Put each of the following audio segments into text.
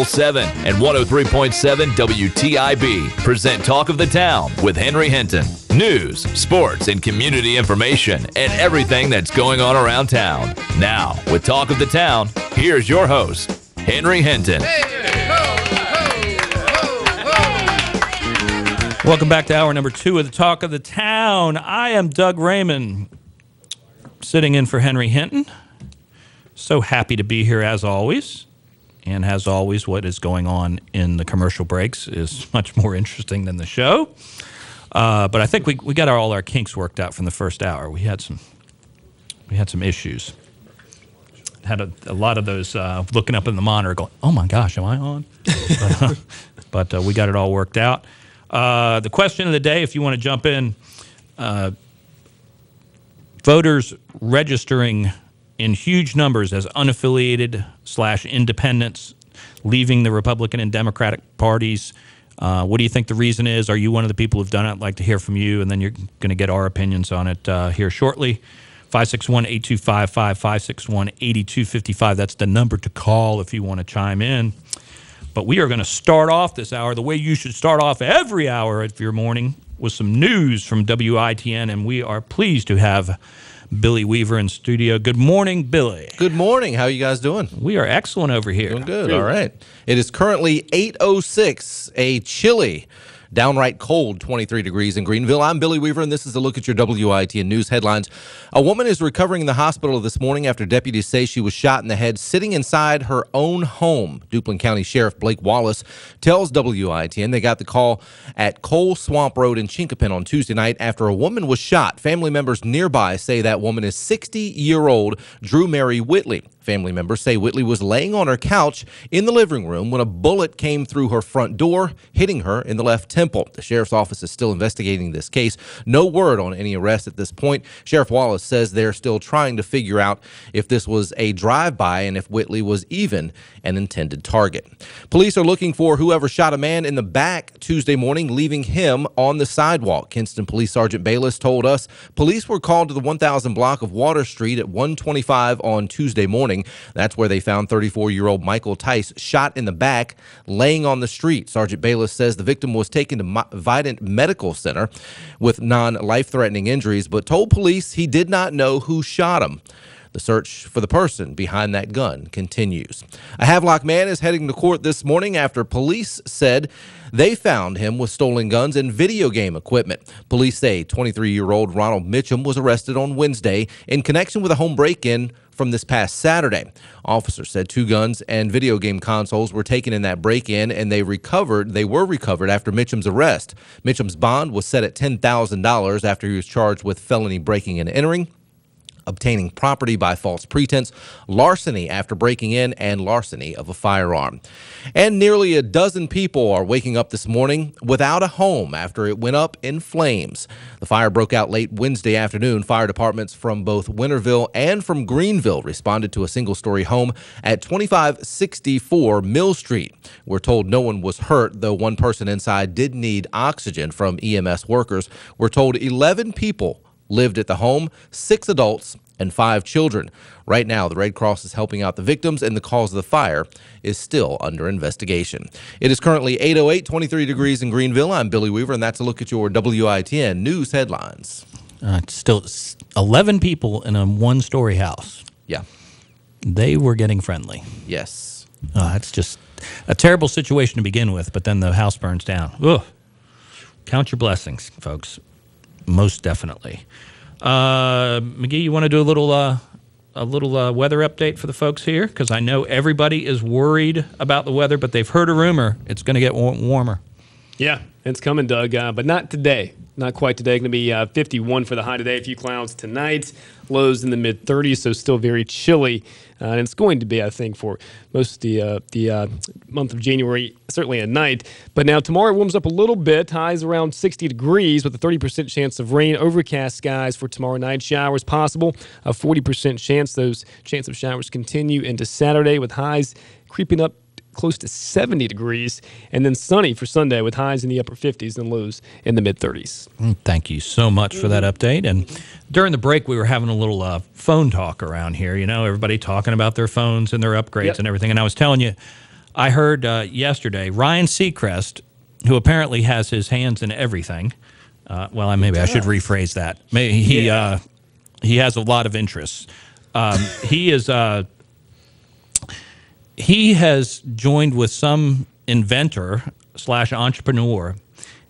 Local 7 and 103.7 WTIB present Talk of the Town with Henry Hinton. News, sports, and community information, and everything that's going on around town. Now, with Talk of the Town, here's your host, Henry Hinton. Welcome back to hour number 2 of the Talk of the Town. I am Doug Raymond, sitting in for Henry Hinton. So happy to be here as always. And as always, what is going on in the commercial breaks is much more interesting than the show. But I think we got all our kinks worked out from the first hour. We had some issues. Had a lot of those looking up in the monitor going, oh my gosh, am I on? But we got it all worked out. The question of the day, if you want to jump in, voters registering in huge numbers as unaffiliated/independents, leaving the Republican and Democratic parties. What do you think the reason is? Are you one of the people who've done it? I'd like to hear from you, and then you're going to get our opinions on it here shortly. 561-8255, 561-8255. That's the number to call if you want to chime in. But we are going to start off this hour the way you should start off every hour of your morning with some news from WITN, and we are pleased to have Billy Weaver in studio. Good morning, Billy. Good morning. How are you guys doing? We are excellent over here. Doing good. All right. It is currently 8:06, a chilly, downright cold 23 degrees in Greenville. I'm Billy Weaver, and this is a look at your WITN news headlines. A woman is recovering in the hospital this morning after deputies say she was shot in the head sitting inside her own home. Duplin County Sheriff Blake Wallace tells WITN they got the call at Cole Swamp Road in Chinkapin on Tuesday night after a woman was shot. Family members nearby say that woman is 60-year-old Drew Mary Whitley. Family members say Whitley was laying on her couch in the living room when a bullet came through her front door, hitting her in the left temple. The sheriff's office is still investigating this case. No word on any arrest at this point. Sheriff Wallace says they're still trying to figure out if this was a drive-by and if Whitley was even an intended target. Police are looking for whoever shot a man in the back Tuesday morning, leaving him on the sidewalk. Kinston Police Sergeant Bayless told us police were called to the 1000 block of Water Street at 1:25 on Tuesday morning. That's where they found 34-year-old Michael Tice shot in the back, laying on the street. Sergeant Bayless says the victim was taken to Vidant Medical Center with non-life-threatening injuries, but told police he did not know who shot him. The search for the person behind that gun continues. A Havelock man is heading to court this morning after police said they found him with stolen guns and video game equipment. Police say 23-year-old Ronald Mitchum was arrested on Wednesday in connection with a home break-in from this past Saturday. Officers said 2 guns and video game consoles were taken in that break-in, and they were recovered after Mitchum's arrest. Mitchum's bond was set at $10,000 after he was charged with felony breaking and entering, obtaining property by false pretense, larceny after breaking in, and larceny of a firearm. And nearly a dozen people are waking up this morning without a home after it went up in flames. The fire broke out late Wednesday afternoon. Fire departments from both Winterville and from Greenville responded to a single-story home at 2564 Mill Street. We're told no one was hurt, though one person inside did need oxygen from EMS workers. We're told 11 people lived at the home, 6 adults and 5 children. Right now, the Red Cross is helping out the victims, and the cause of the fire is still under investigation. It is currently 8:08, 23 degrees in Greenville. I'm Billy Weaver, and that's a look at your WITN news headlines. It's still 11 people in a one-story house. Yeah. They were getting friendly. Yes. That's just a terrible situation to begin with, but then the house burns down. Ugh. Count your blessings, folks. Most definitely. McGee, you want to do a little weather update for the folks here? Because I know everybody is worried about the weather, but they've heard a rumor it's going to get warmer. Yeah, it's coming, Doug, but not today. Not quite today. Going to be 51 for the high today. A few clouds tonight. Lows in the mid-30s, so still very chilly. And it's going to be, I think, for most of the month of January, certainly at night. But now tomorrow it warms up a little bit. Highs around 60 degrees with a 30% chance of rain. Overcast skies for tomorrow night. Showers possible. A 40% chance. Those chance of showers continue into Saturday with highs creeping up close to 70 degrees, and then sunny for Sunday with highs in the upper 50s and lows in the mid-30s. Thank you so much for that update. And during the break, we were having a little phone talk around here. You know, everybody talking about their phones and their upgrades and everything. And I was telling you, I heard yesterday Ryan Seacrest, who apparently has his hands in everything. Maybe I should rephrase that. Maybe he has a lot of interests. He has joined with some inventor / entrepreneur,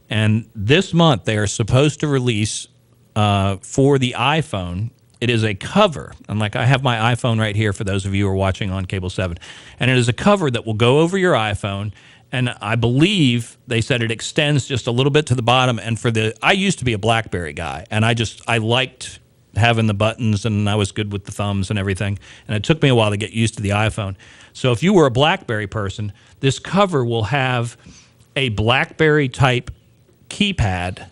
and this month they are supposed to release for the iPhone. It is a cover. I have my iPhone right here for those of you who are watching on Cable 7. And it is a cover that will go over your iPhone. And I believe they said it extends just a little bit to the bottom. And I used to be a BlackBerry guy. And I liked having the buttons, and I was good with the thumbs and everything. And it took me a while to get used to the iPhone. So if you were a BlackBerry person, this cover will have a BlackBerry type keypad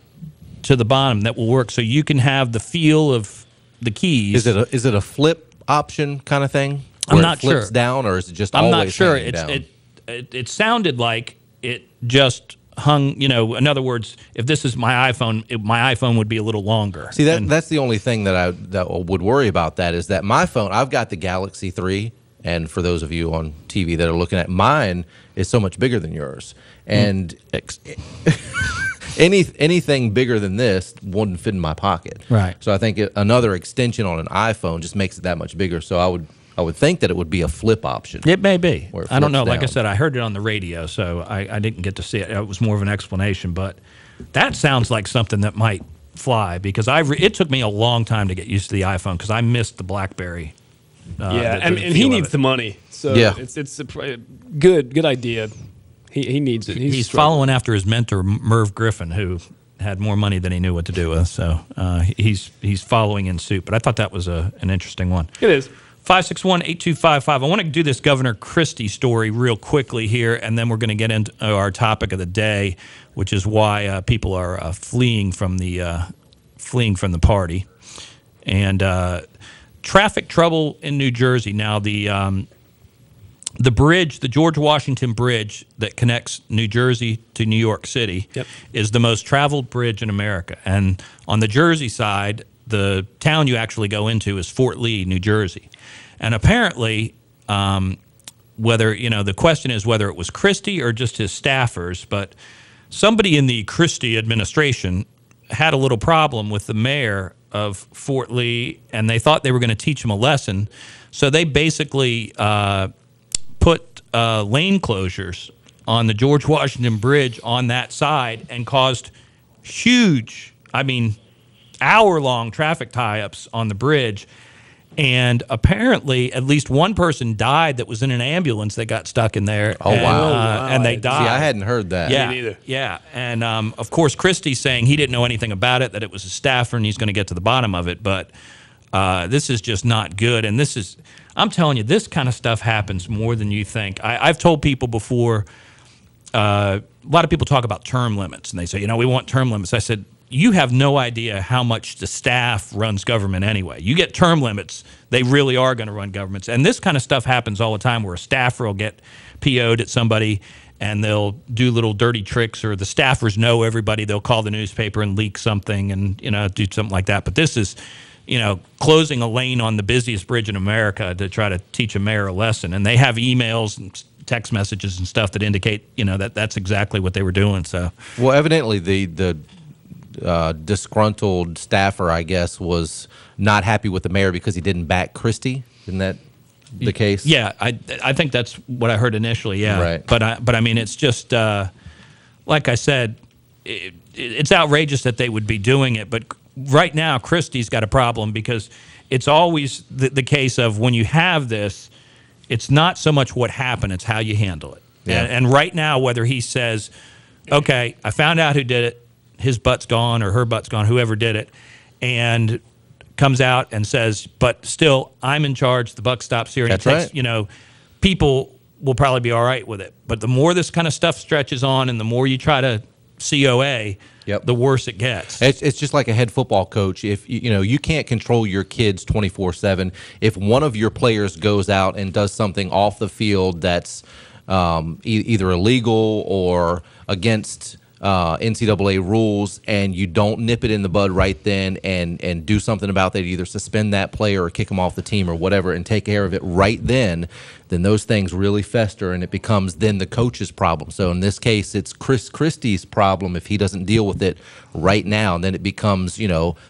to the bottom that will work. So you can have the feel of the keys. Is it a flip option kind of thing? I'm not sure. It flips down, or is it just I'm always not sure. hanging down? It sounded like it just hung. In other words, if this is my iPhone, my iPhone would be a little longer. See, that's the only thing that would worry about. That is that my phone. I've got the Galaxy 3, and for those of you on TV that are looking at mine, is so much bigger than yours, and. Anything bigger than this wouldn't fit in my pocket. Right. So I think another extension on an iPhone just makes it that much bigger. So I would think that it would be a flip option. It may be. I don't know. Like I down. said, I heard it on the radio, so I didn't get to see it. It was more of an explanation, but that sounds like something that might fly because it took me a long time to get used to the iPhone because I missed the BlackBerry. And he needs the money. So yeah. It's a good idea. He needs it. He's following after his mentor, Merv Griffin, who had more money than he knew what to do with. So he's following in suit. But I thought that was an interesting one. It is. 561-8255. I want to do this Governor Christie story real quickly here, and then we're going to get into our topic of the day, which is why people are fleeing from the party. And traffic trouble in New Jersey. Now, the bridge, the George Washington Bridge that connects New Jersey to New York City, is the most traveled bridge in America. And on the Jersey side, the town you actually go into is Fort Lee, New Jersey. And apparently, the question is whether it was Christie or just his staffers, but somebody in the Christie administration had a little problem with the mayor of Fort Lee, and they thought they were going to teach him a lesson. So they basically put lane closures on the George Washington Bridge on that side and caused huge, hour-long traffic tie-ups on the bridge. And apparently, at least one person died that was in an ambulance that got stuck in there. Oh, wow. And they died. See, I hadn't heard that. Yeah, Me neither. Yeah. And, of course, Christie's saying he didn't know anything about it, that it was a staffer, and he's going to get to the bottom of it. But this is just not good. And I'm telling you, this kind of stuff happens more than you think. I've told people before, a lot of people talk about term limits, and they say, we want term limits. I said, you have no idea how much the staff runs government anyway. You get term limits, they really are going to run governments. And this kind of stuff happens all the time where a staffer will get PO'd at somebody and they'll do little dirty tricks, or the staffers know everybody. They'll call the newspaper and leak something and, do something like that. But this is, closing a lane on the busiest bridge in America to try to teach a mayor a lesson. And they have emails and text messages and stuff that indicate, that's exactly what they were doing. So, well, evidently the disgruntled staffer, I guess, was not happy with the mayor because he didn't back Christie. Isn't that the case? Yeah, I think that's what I heard initially. Yeah, right. But it's just like I said, it's outrageous that they would be doing it. But right now, Christie's got a problem because it's always the case of when you have this, it's not so much what happened; it's how you handle it. Yeah. And right now, whether he says, "Okay, I found out who did it," his butt's gone or her butt's gone, whoever did it, and comes out and says, but still, I'm in charge, the buck stops here. And That's right. People will probably be all right with it. But the more this kind of stuff stretches on and the more you try to COA, the worse it gets. It's just like a head football coach. If you can't control your kids 24/7. If one of your players goes out and does something off the field that's either illegal or against NCAA rules and you don't nip it in the bud right then and do something about that, either suspend that player or kick him off the team or whatever, and take care of it right then those things really fester and it becomes then the coach's problem. So in this case, it's Chris Christie's problem if he doesn't deal with it right now. And then it becomes,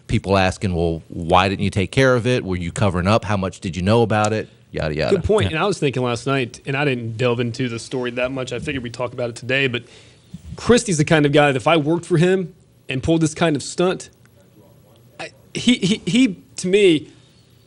people asking, well, why didn't you take care of it? Were you covering up? How much did you know about it? Yada, yada. Good point. And I was thinking last night, and I didn't delve into the story that much. I figured we'd talk about it today, but Christie's the kind of guy that if I worked for him and pulled this kind of stunt, he to me,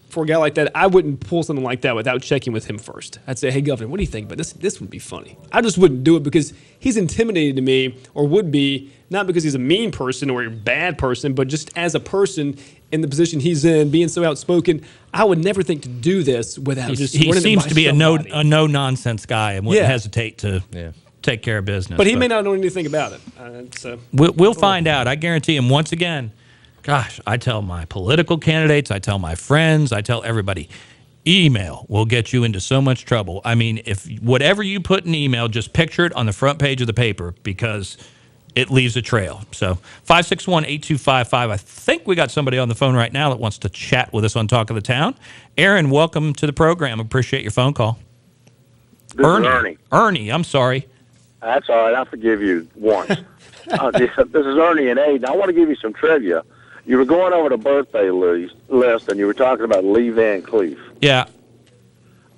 for a guy like that, I wouldn't pull something like that without checking with him first. I'd say, hey, Governor, what do you think? But this would be funny. I just wouldn't do it because he's intimidating to me, or would be, not because he's a mean person or a bad person, but just as a person in the position he's in, being so outspoken, I would never think to do this without just running it by He seems to be somebody. a no-nonsense guy and wouldn't hesitate to take care of business. But he may not know anything about it. So we'll find out. I guarantee him. Once again, gosh, I tell my political candidates, I tell my friends, I tell everybody, email will get you into so much trouble. I mean, if whatever you put in email, just picture it on the front page of the paper because it leaves a trail. So 561-8255. I think we got somebody on the phone right now that wants to chat with us on Talk of the Town. Aaron, welcome to the program. Appreciate your phone call. This is Ernie. Ernie, I'm sorry. That's all right. I forgive you once. This is Ernie in Aiden. I want to give you some trivia. You were going over the birthday list, and you were talking about Lee Van Cleef. Yeah.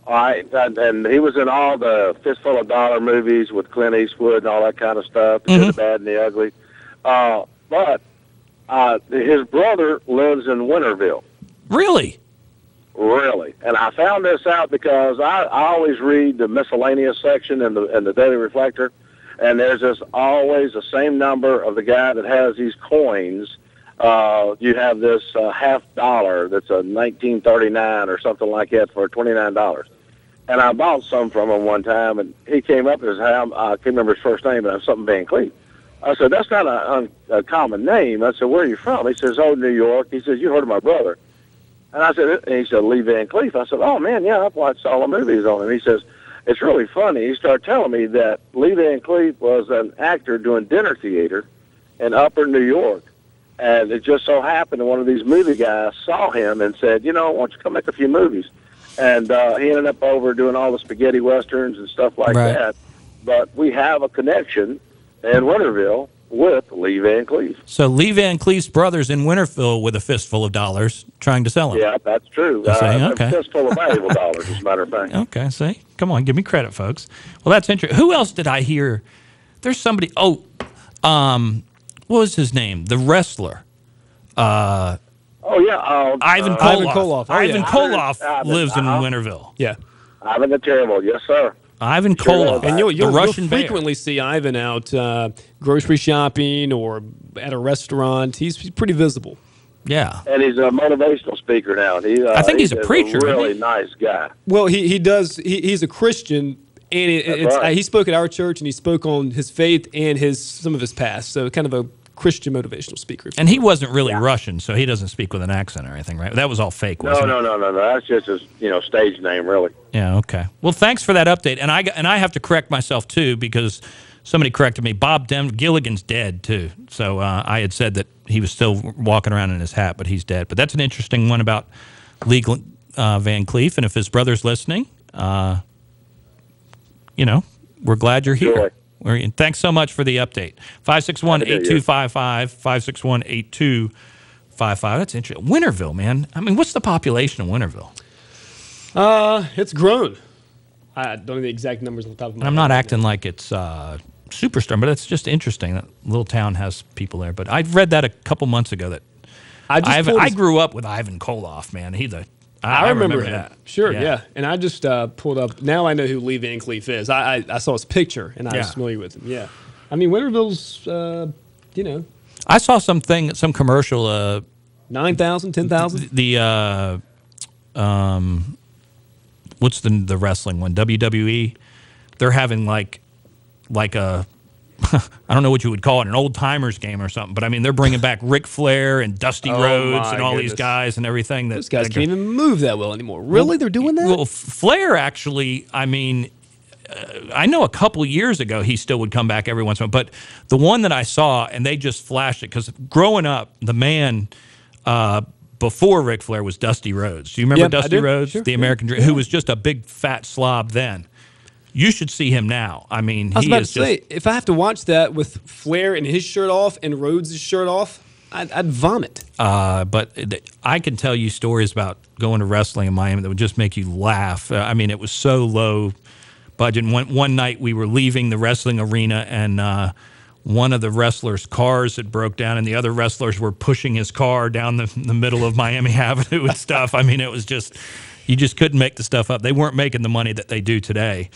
All right, and he was in all the Fistful of Dollar movies with Clint Eastwood and all that kind of stuff, the good, the bad, and the ugly. But his brother lives in Winterville. Really? Really. And I found this out because I always read the miscellaneous section in the Daily Reflector, and there's always the same number of the guy that has these coins. You have this $50 that's a 1939 or something like that for $29. And I bought some from him one time, and he came up as I can't remember his first name, but it was something Van Cleef. I said, that's not a common name. I said, where are you from? He says, New York. He says, you heard of my brother. And I said, and he said, Lee Van Cleef. I said, oh, man, yeah, I've watched all the movies on him. He says, it's really funny. He started telling me that Lee Van Cleef was an actor doing dinner theater in Upper New York. And it just so happened that one of these movie guys saw him and said, why don't you come make a few movies? And he ended up over doing all the spaghetti westerns and stuff like that. But we have a connection in Winterville with Lee Van Cleef. So Lee Van Cleef's brother's in Winterville with a fistful of dollars trying to sell them. Yeah, that's true. Okay. A fistful of valuable dollars, as a matter of fact. Okay, see? Come on, give me credit, folks. Well, that's interesting. Who else did I hear? There's somebody, what was his name? The wrestler. Ivan Koloff. Ivan Koloff lives in Winterville. Yeah. Ivan the Terrible, yes, sir. Ivan Koloff. And you'll Russian frequently see Ivan out grocery shopping or at a restaurant. He's pretty visible. Yeah. And he's a motivational speaker now. I think he's a preacher. A really nice guy. Well, he does. He's a Christian, and he spoke at our church, and he spoke on his faith and some of his past. So kind of a Christian motivational speaker. And he wasn't really Russian, so he doesn't speak with an accent or anything, right? That was all fake, wasn't it? No. That's just his, stage name, really. Yeah, okay. Well, thanks for that update. And I have to correct myself, too, because somebody corrected me. Bob Gilligan's dead, too. So I had said that he was still walking around in his hat, but he's dead. But that's an interesting one about Lee Van Cleef. And if his brother's listening, we're glad you're here. Sure. Thanks so much for the update. 561-8255, 561-8255. That's interesting. Winterville, man. I mean, what's the population of Winterville? It's grown. I don't know the exact numbers on the top of my head. I'm not acting like it's superstar, but it's just interesting that little town has people there. But I read that a couple months ago that I grew up with Ivan Koloff, man. I remember that. Sure, yeah. And I just pulled up. Now I know who Lee Van Cleef is. I saw his picture, and I was familiar with him. Yeah. I mean, Winterville's, I saw some commercial. 9,000, 10,000? What's the wrestling one? WWE. They're having like a, I don't know what you would call it, an old-timers game or something. But, I mean, they're bringing back Ric Flair and Dusty Rhodes and all these guys and everything. Those guys can't even move that well anymore. Really? They're doing that? Well, Flair actually, I mean, I know a couple years ago he still would come back every once in a while. But the one that I saw, and they just flashed it, because growing up, the man before Ric Flair was Dusty Rhodes. Do you remember Dusty Rhodes, sure. the American Dream, who was just a big fat slob then? You should see him now. I mean, I was he about is to say, if I have to watch that with Flair and his shirt off and Rhodes' shirt off, I'd vomit. But I can tell you stories about going to wrestling in Miami that would just make you laugh. I mean, it was so low budget. One night we were leaving the wrestling arena, and one of the wrestlers' cars had broke down, and the other wrestlers were pushing his car down the middle of Miami Avenue and stuff. I mean, it was just, you just couldn't make the stuff up. They weren't making the money that they do today,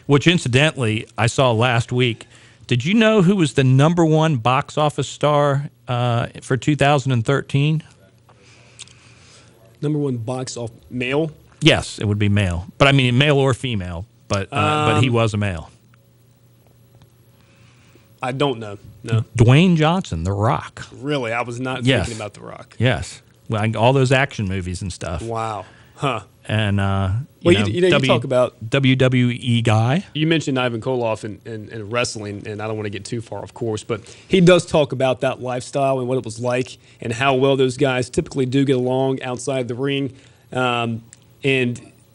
which incidentally, I saw last week. Did you know who was the #1 box office star for 2013? #1 box office male? Yes, it would be male. But I mean, male or female. But he was a male. I don't know. No. Dwayne Johnson, The Rock. Really? I was not Yes. thinking about The Rock. Yes. Well, all those action movies and stuff. Wow. Huh. And, You talk about WWE guy. You mentioned Ivan Koloff and wrestling, and I don't want to get too far, of course, but he does talk about that lifestyle and what it was like and how well those guys typically do get along outside the ring. And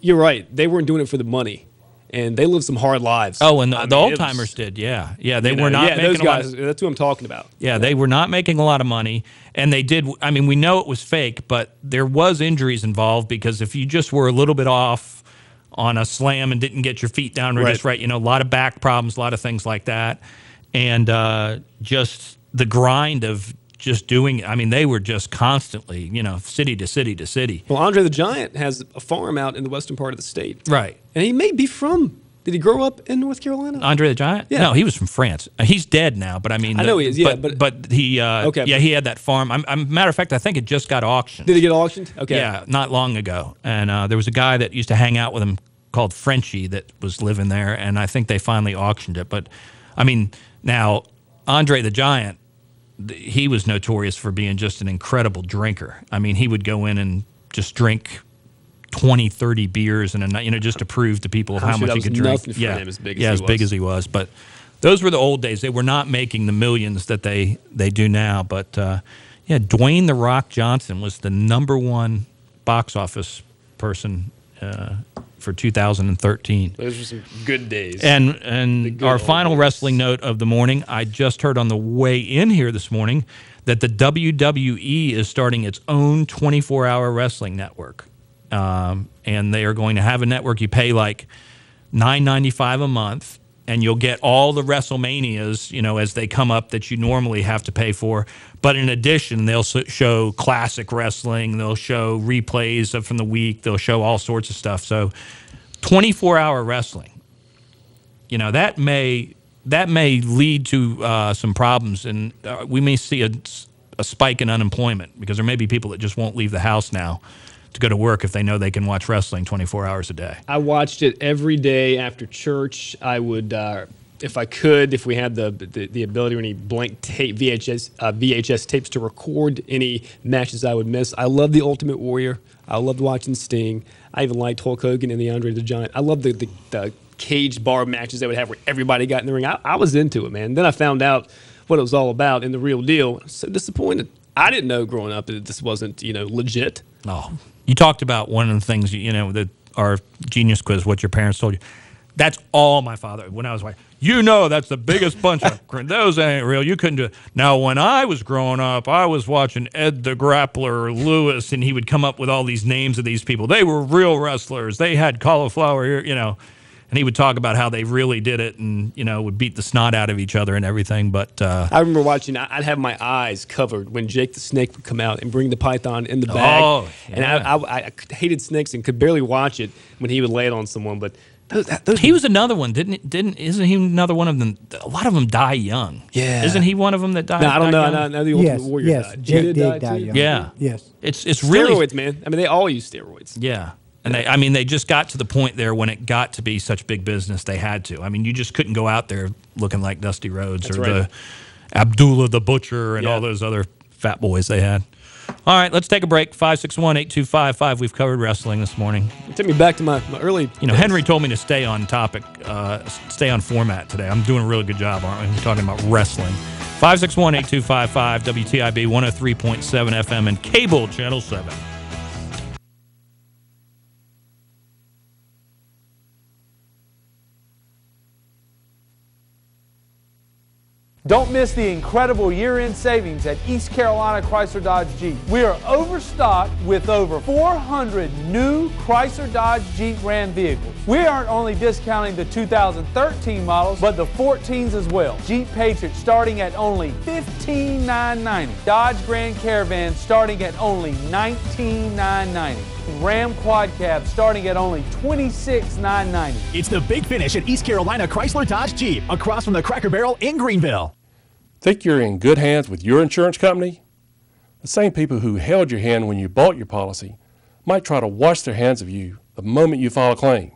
you're right, they weren't doing it for the money, and they lived some hard lives. Oh, and the old timers did, yeah. Yeah, they were not making those guys, a lot of, that's who I'm talking about. Yeah, they were not making a lot of money, and they did. I mean, we know it was fake, but there was injuries involved, because if you just were a little bit off on a slam and didn't get your feet down just right, a lot of back problems, a lot of things like that, and just the grind of just doing. I mean, they were just constantly, city to city to city. Well, Andre the Giant has a farm out in the western part of the state, Right. and he may be from. Did he grow up in North Carolina? Andre the Giant? Yeah. No, he was from France. He's dead now, but I mean, I know he is. Yeah, but he, okay. Yeah, he had that farm. Matter of fact, I think it just got auctioned. Did it get auctioned? Okay. Yeah, not long ago. And there was a guy that used to hang out with him called Frenchie that was living there, and I think they finally auctioned it. But I mean, now Andre the Giant, he was notorious for being just an incredible drinker. I mean, he would go in and just drink 20, 30 beers in a night, just to prove to people how much he could drink. Nothing for him as big as he as was. big as he was. But those were the old days. They were not making the millions that they do now. But Dwayne "The Rock" Johnson was the #1 box office person for 2013. Those were some good days. And our final wrestling note of the morning, I just heard on the way in here this morning that the WWE is starting its own 24-hour wrestling network. And they are going to have a network. You pay like $9.95 a month, and you'll get all the WrestleManias, as they come up that you normally have to pay for. But in addition, they'll show classic wrestling. They'll show replays from the week. They'll show all sorts of stuff. So 24-hour wrestling, that may lead to some problems, and we may see a spike in unemployment, because there may be people that just won't leave the house now to go to work if they know they can watch wrestling 24 hours a day. I watched it every day after church. I would, if I could, if we had the ability or any blank tape, VHS tapes to record any matches I would miss. I love The Ultimate Warrior. I loved watching Sting. I even liked Hulk Hogan and the Andre the Giant. I loved the cage bar matches they would have where everybody got in the ring. I was into it, man. Then I found out what it was all about and the real deal. I was so disappointed. I didn't know growing up that this wasn't, legit. Oh, you talked about one of the things, that our genius quiz, what your parents told you. That's all my father, when I was like, that's the biggest bunch of, those ain't real. You couldn't do it. Now, when I was growing up, I was watching Ed the Grappler Lewis, and he would come up with all these names of these people. They were real wrestlers. They had cauliflower ear, and he would talk about how they really did it and, would beat the snot out of each other and everything. But I remember watching, I'd have my eyes covered when Jake the Snake would come out and bring the python in the bag. Oh, yeah. And I hated snakes and could barely watch it when he would lay it on someone. But he was another one, isn't he another one of them? A lot of them die young. Yeah. Isn't he one of them that died? No, I don't know. young? I know the Ultimate Warrior died. Jake did die young. Yeah. Yes. It's really Steroids, man. I mean, they all use steroids. Yeah. And they just got to the point there when it got to be such big business, they had to. I mean, you just couldn't go out there looking like Dusty Rhodes the Abdullah the Butcher and all those other fat boys they had. All right, let's take a break. 561-8255. We've covered wrestling this morning. It took me back to my early. Henry told me to stay on topic, stay on format today. I'm doing a really good job, aren't we? We're talking about wrestling. 561-8255, WTIB 103.7 FM and cable channel 7. Don't miss the incredible year-end savings at East Carolina Chrysler Dodge Jeep. We are overstocked with over 400 new Chrysler Dodge Jeep Ram vehicles. We aren't only discounting the 2013 models, but the 14s as well. Jeep Patriot starting at only $15,990. Dodge Grand Caravan starting at only $19,990. Ram Quad Cab starting at only $26,990. It's the big finish at East Carolina Chrysler Dodge Jeep, across from the Cracker Barrel in Greenville. Think you're in good hands with your insurance company? The same people who held your hand when you bought your policy might try to wash their hands of you the moment you file a claim.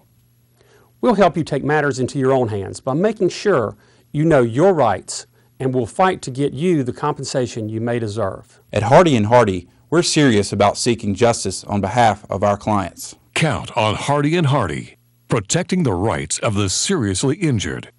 We'll help you take matters into your own hands by making sure you know your rights, and we'll fight to get you the compensation you may deserve. At Hardy & Hardy, we're serious about seeking justice on behalf of our clients. Count on Hardy & Hardy, protecting the rights of the seriously injured.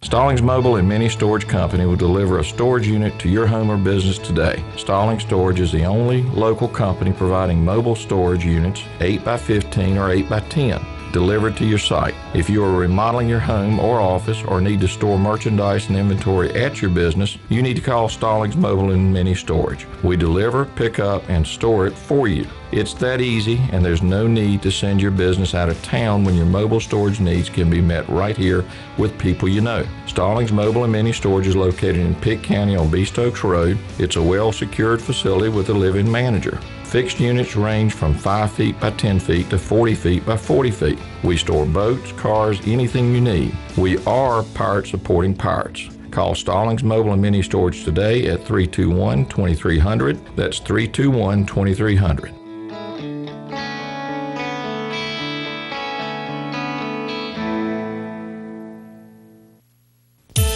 Stallings Mobile and Mini Storage Company will deliver a storage unit to your home or business today. Stallings Storage is the only local company providing mobile storage units 8x15 or 8x10 delivered to your site. If you are remodeling your home or office or need to store merchandise and inventory at your business, you need to call Stallings Mobile and Mini Storage. We deliver, pick up, and store it for you. It's that easy, and there's no need to send your business out of town when your mobile storage needs can be met right here with people you know. Stallings Mobile and Mini Storage is located in Pitt County on Beast Oaks Road. It's a well-secured facility with a live-in manager. Fixed units range from 5 feet by 10 feet to 40 feet by 40 feet. We store boats, cars, anything you need. We are pirate supporting pirates. Call Stallings Mobile and Mini Storage today at 321-2300. That's 321-2300.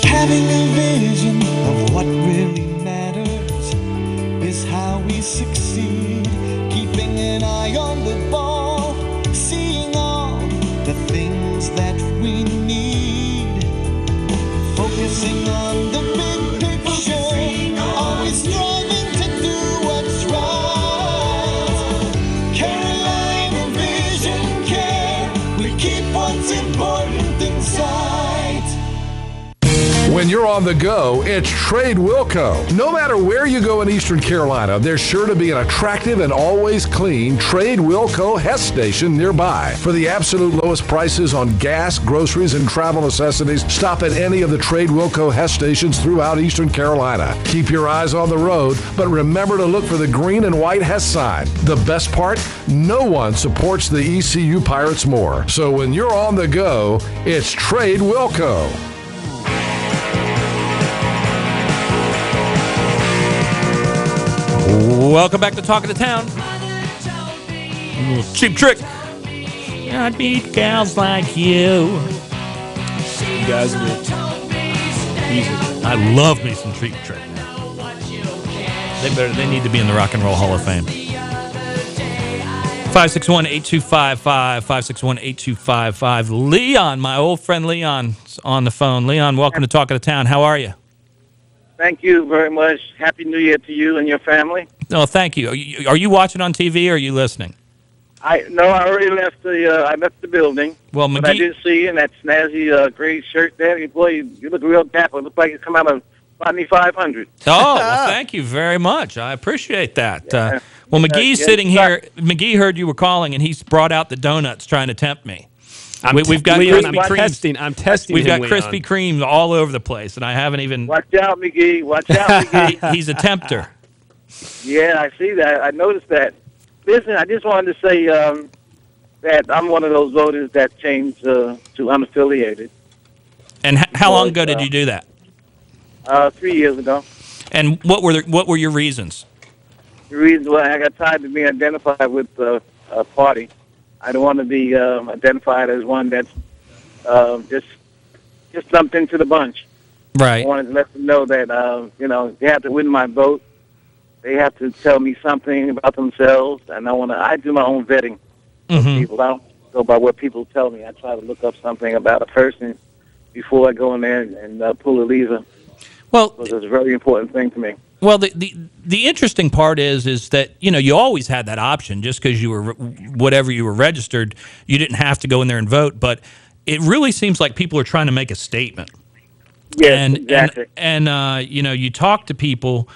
Having a vision of what really matters is how we succeed. Keeping an eye on the ball, seeing all the things that we need. Focusing on the big picture, always striving to do what's right. Carolina Vision Care, we keep what's important in sight. When you're on the go, it's Trade Wilco. No matter where you go in Eastern Carolina, there's sure to be an attractive and always clean Trade Wilco Hess station nearby. For the absolute lowest prices on gas, groceries, and travel necessities, stop at any of the Trade Wilco Hess stations throughout Eastern Carolina. Keep your eyes on the road, but remember to look for the green and white Hess sign. The best part? No one supports the ECU Pirates more. So when you're on the go, it's Trade Wilco. Welcome back to Talk of the Town. Cheap Trick. I need gals like you. You guys are easy. I love me some Cheap Trick. They need to be in the Rock and Roll Hall of Fame. 561-8255, 561-8255. Leon, my old friend Leon's on the phone. Leon, welcome to Talk of the Town. How are you? Thank you very much. Happy New Year to you and your family. Oh, thank you. Are you watching on TV or are you listening? I already left the building. Well, but I did see you in that snazzy gray shirt there. Boy, you look real dapper. Look like you come out of Botany 500. Oh, well, thank you very much. I appreciate that. Yeah. Well, McGee's sitting here. McGee heard you were calling, and he's brought out the donuts trying to tempt me. We've got Leon, Krispy Kremes. I'm testing. We've got Leon. Krispy Kremes all over the place, and I haven't even. Watch out, McGee. Watch out, McGee. He's a tempter. Yeah, I see that. I noticed that. Listen, I just wanted to say that I'm one of those voters that changed to unaffiliated. And how long ago did you do that? 3 years ago. And what were your reasons? The reason why I got tired of being identified with a party. I don't want to be identified as one that's just lumped into the bunch. Right. I wanted to let them know that they have to win my vote. they have to tell me something about themselves, and I do my own vetting of people. I don't go by what people tell me. I try to look up something about a person before I go in there and pull a lever. Well, because it's a very important thing to me. Well, the interesting part is that, you know, you always had that option. Just because you were whatever you were registered, you didn't have to go in there and vote. But it really seems like people are trying to make a statement. Yes, exactly. And you know, you talk to people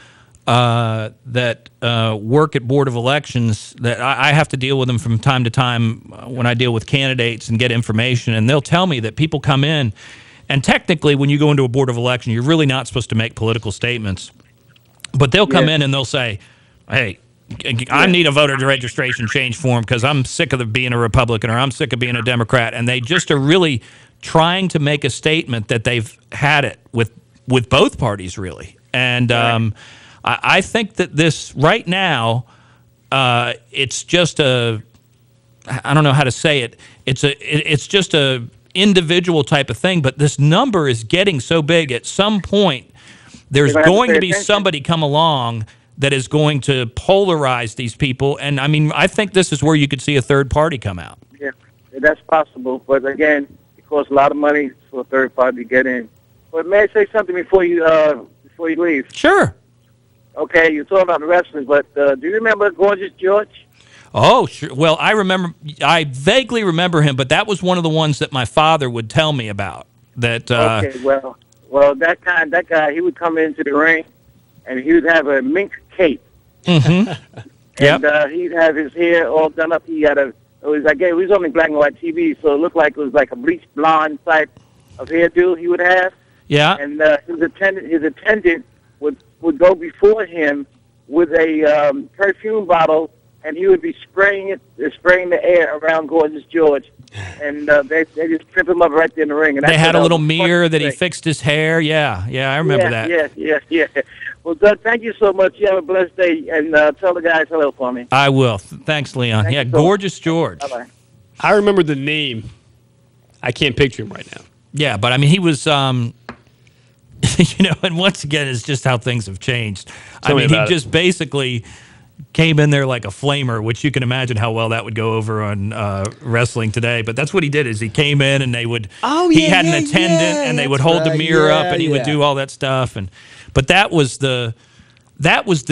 that work at Board of Elections, that I have to deal with them from time to time when I deal with candidates and get information, and they'll tell me that people come in, and technically when you go into a Board of Election, you're really not supposed to make political statements. But they'll come in and they'll say, hey, I need a voter registration change form because I'm sick of being a Republican or I'm sick of being a Democrat. And they just are really trying to make a statement that they've had it with both parties, really. And I think that this right now, it's just I don't know how to say it. It's just a individual type of thing. But this number is getting so big at some point. There's going to be somebody come along that is going to polarize these people. And, I mean, I think this is where you could see a third party come out. Yeah, that's possible. But, again, it costs a lot of money for a third party to get in. But may I say something before you leave? Sure. Okay, you're talking about the wrestlers, but do you remember Gorgeous George? Oh, sure. Well, I vaguely remember him, but that was one of the ones that my father would tell me about. That okay, well, that guy, he would come into the ring, and he would have a mink cape. Mm-hmm. And he'd have his hair all done up. He was on black and white TV, so it looked like it was like a bleached blonde type of hairdo he would have. Yeah. And his attendant would go before him with a perfume bottle, and he would be spraying the air around Gorgeous George. And they just trip him up right there in the ring. And they had a little mirror that he fixed his hair. Yeah, I remember that. Yeah. Well, Doug, thank you so much. You have a blessed day, and tell the guys hello for me. I will. Thanks, Leon. Thank you so Gorgeous George. Bye-bye. I remember the name. I can't picture him right now. Yeah, but I mean, he was, you know, and once again, it's just how things have changed. I mean, he just basically came in there like a flamer, which you can imagine how well that would go over on wrestling today. But that's what he did, is he came in and they would, he had an attendant and they would hold the mirror up and he would do all that stuff. But that was the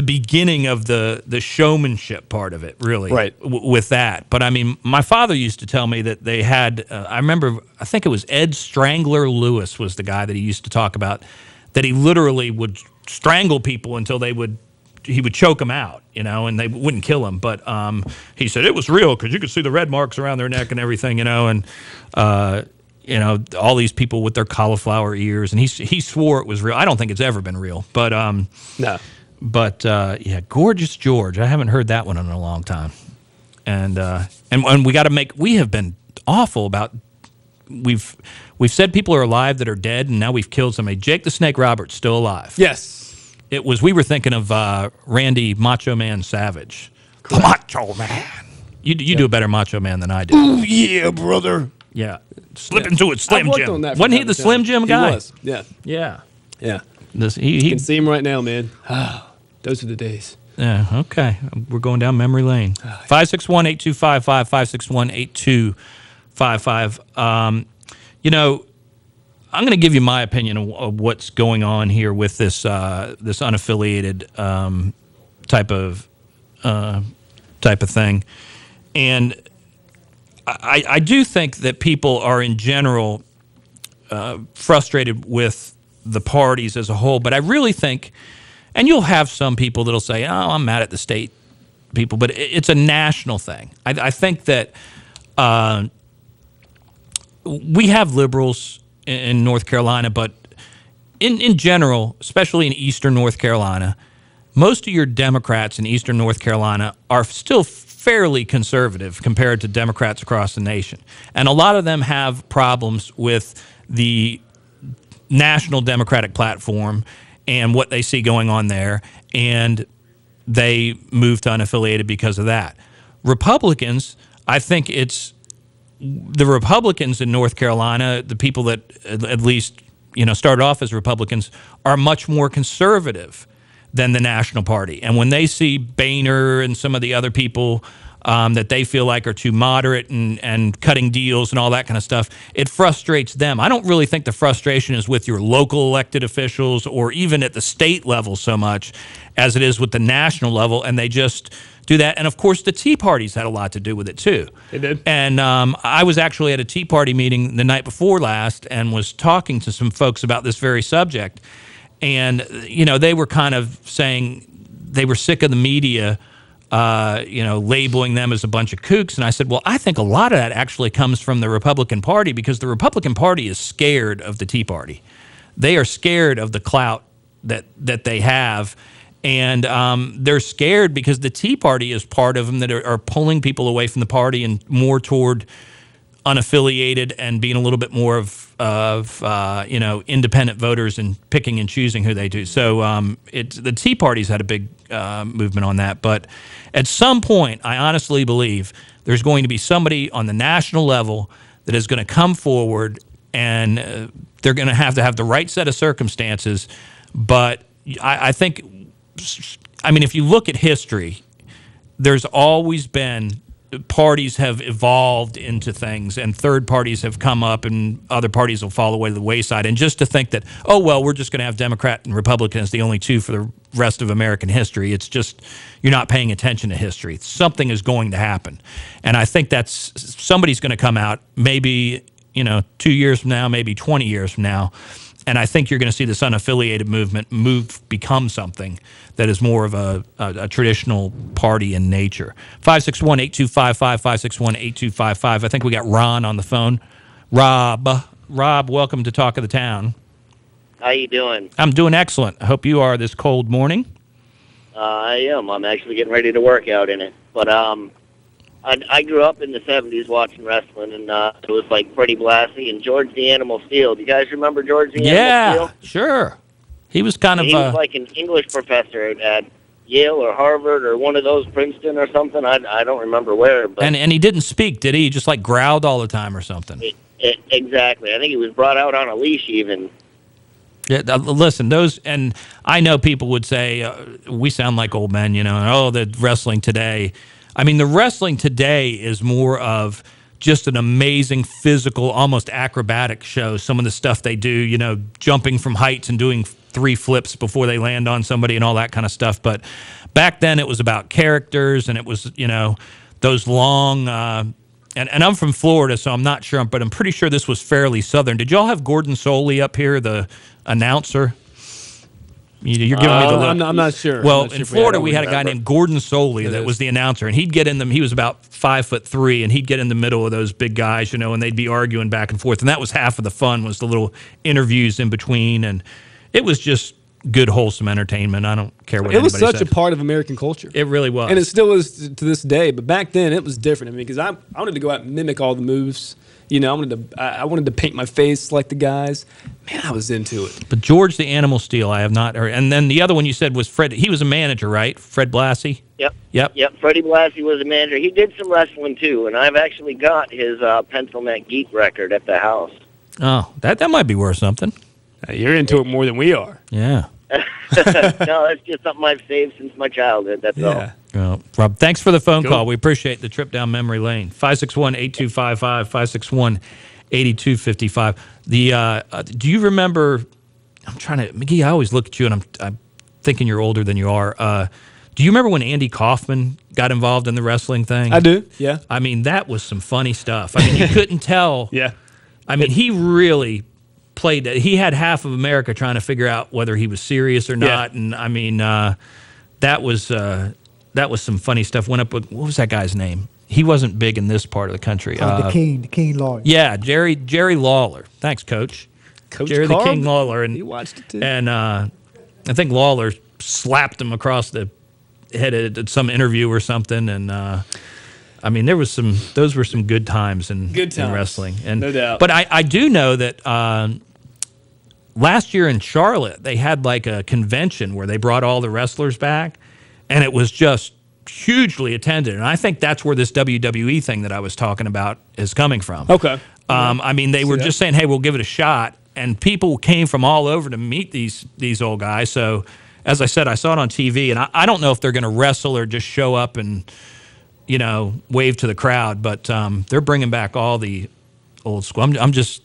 beginning of the showmanship part of it, really, right? With that. But I mean, my father used to tell me that they had, I remember, I think it was Ed Strangler Lewis was the guy that he used to talk about, that he literally would strangle people until he would choke them out, you know, and they wouldn't kill them. But he said it was real because you could see the red marks around their neck and everything, you know, and you know, all these people with their cauliflower ears, and he swore it was real. I don't think it's ever been real, but no. But yeah, Gorgeous George. I haven't heard that one in a long time, and we got to we have been awful about. We've said people are alive that are dead, and now we've killed somebody. Jake the Snake Roberts still alive. Yes. We were thinking of Randy Macho Man Savage. Correct. The Macho Man. You do a better Macho Man than I do. Ooh, yeah, brother. Yeah. Slip into it, Slim Jim. Wasn't he the Slim Jim guy? He was, yeah. Yeah. Yeah. You can see him right now, man. Those are the days. Yeah, okay. We're going down memory lane. 561-8255, 561-8255. You know, I'm going to give you my opinion of what's going on here with this this unaffiliated type of thing, and I do think that people are in general frustrated with the parties as a whole. But I really think, and you'll have some people that'll say, "Oh, I'm mad at the state people," but it's a national thing. I think that we have liberals in North Carolina, but in general, especially in eastern North Carolina, most of your Democrats in eastern North Carolina are still fairly conservative compared to Democrats across the nation. And a lot of them have problems with the national Democratic platform and what they see going on there, and they move to unaffiliated because of that. Republicans, I think it's the Republicans in North Carolina, the people that at least, you know, started off as Republicans, are much more conservative than the National Party. And when they see Boehner and some of the other people that they feel like are too moderate and cutting deals and all that kind of stuff, it frustrates them. I don't really think the frustration is with your local elected officials or even at the state level so much as it is with the national level, and they just do that. And, of course, the Tea Party's had a lot to do with it, too. They did. And I was actually at a Tea Party meeting the night before last and was talking to some folks about this very subject. And, they were kind of saying they were sick of the media labeling them as a bunch of kooks. And I said, well, I think a lot of that actually comes from the Republican Party, because the Republican Party is scared of the Tea Party. They are scared of the clout that they have. And they're scared because the Tea Party is part of them that are pulling people away from the party and more toward unaffiliated and being a little bit more of independent voters and picking and choosing who they do. So the Tea Party's had a big movement on that. But at some point, I honestly believe there's going to be somebody on the national level that is going to come forward, and they're going to have the right set of circumstances. But I think, if you look at history, there's always been parties have evolved into things, and third parties have come up, and other parties will fall away to the wayside. And just to think that, oh, well, we're just going to have Democrat and Republican as the only two for the rest of American history, it's just, you're not paying attention to history. Something is going to happen. And I think somebody's going to come out, maybe, 2 years from now, maybe 20 years from now, and I think you're going to see this unaffiliated movement become something that is more of a traditional party in nature. 561-8255, 561-8255. I think we got Ron on the phone. Rob, welcome to Talk of the Town. How you doing? I'm doing excellent. I hope you are this cold morning. I am. I'm actually getting ready to work out in it. But I grew up in the 70s watching wrestling, and it was like Freddie Blassie and George the Animal Steele. Do you guys remember George the Animal Steele? Yeah, sure. He was kind of... He was like an English professor at Yale or Harvard or one of those, Princeton or something. I don't remember where. But and he didn't speak, did he? He just growled all the time or something. Exactly. I think he was brought out on a leash even. Yeah, listen, and I know people would say, we sound like old men, the wrestling today. The wrestling today is more of just an amazing physical, almost acrobatic show. Some of the stuff they do, jumping from heights and doing 3 flips before they land on somebody and all that kind of stuff. But back then it was about characters, and it was, those long, and I'm from Florida, so I'm not sure, but I'm pretty sure this was fairly southern. Did y'all have Gordon Soley up here, the announcer? You're giving me the look. I'm not sure. Well, not sure in Florida, we had a guy remember. named Gordon Soley that was the announcer, and he'd get in them. He was about 5'3", and he'd get in the middle of those big guys, and they'd be arguing back and forth. And that was half of the fun, was the little interviews in between, and it was just good, wholesome entertainment. I don't care what anybody said. It was such a part of American culture. It really was. And it still is to this day. But back then, it was different. Because I wanted to go out and mimic all the moves. I wanted to paint my face like the guys. Man, I was into it. But George the Animal Steele, I have not heard. And then the other one you said was Fred. He was a manager, right? Fred Blassie? Yep. Freddie Blassie was a manager. He did some wrestling, too. And I've actually got his Pencil Neck Geek record at the house. Oh, that might be worth something. You're into it more than we are. Yeah. No, that's just something I've saved since my childhood. That's all. Well, Rob, thanks for the phone call. We appreciate the trip down memory lane. 561-8255, 561-8255. Do you remember? McGee, I always look at you, and I'm thinking you're older than you are. Do you remember when Andy Kaufman got involved in the wrestling thing? I do. Yeah. That was some funny stuff. You couldn't tell. Yeah. He really played it. He had half of America trying to figure out whether he was serious or not, and that was some funny stuff. Went up with, what was that guy's name? He wasn't big in this part of the country. The King Lawler. Yeah, Jerry Lawler. Thanks, Coach. Jerry the King Lawler, and he watched it too. And I think Lawler slapped him across the head at some interview or something, and there was those were some good times in wrestling, and no doubt. But I do know that last year in Charlotte they had like a convention where they brought all the wrestlers back, and it was just hugely attended, and I think that's where this WWE thing that I was talking about is coming from. Okay. They were just saying, hey, we'll give it a shot, and people came from all over to meet these old guys. So, as I said, I saw it on TV, and I don't know if they're going to wrestle or just show up and, wave to the crowd, but they're bringing back all the old school. I'm just,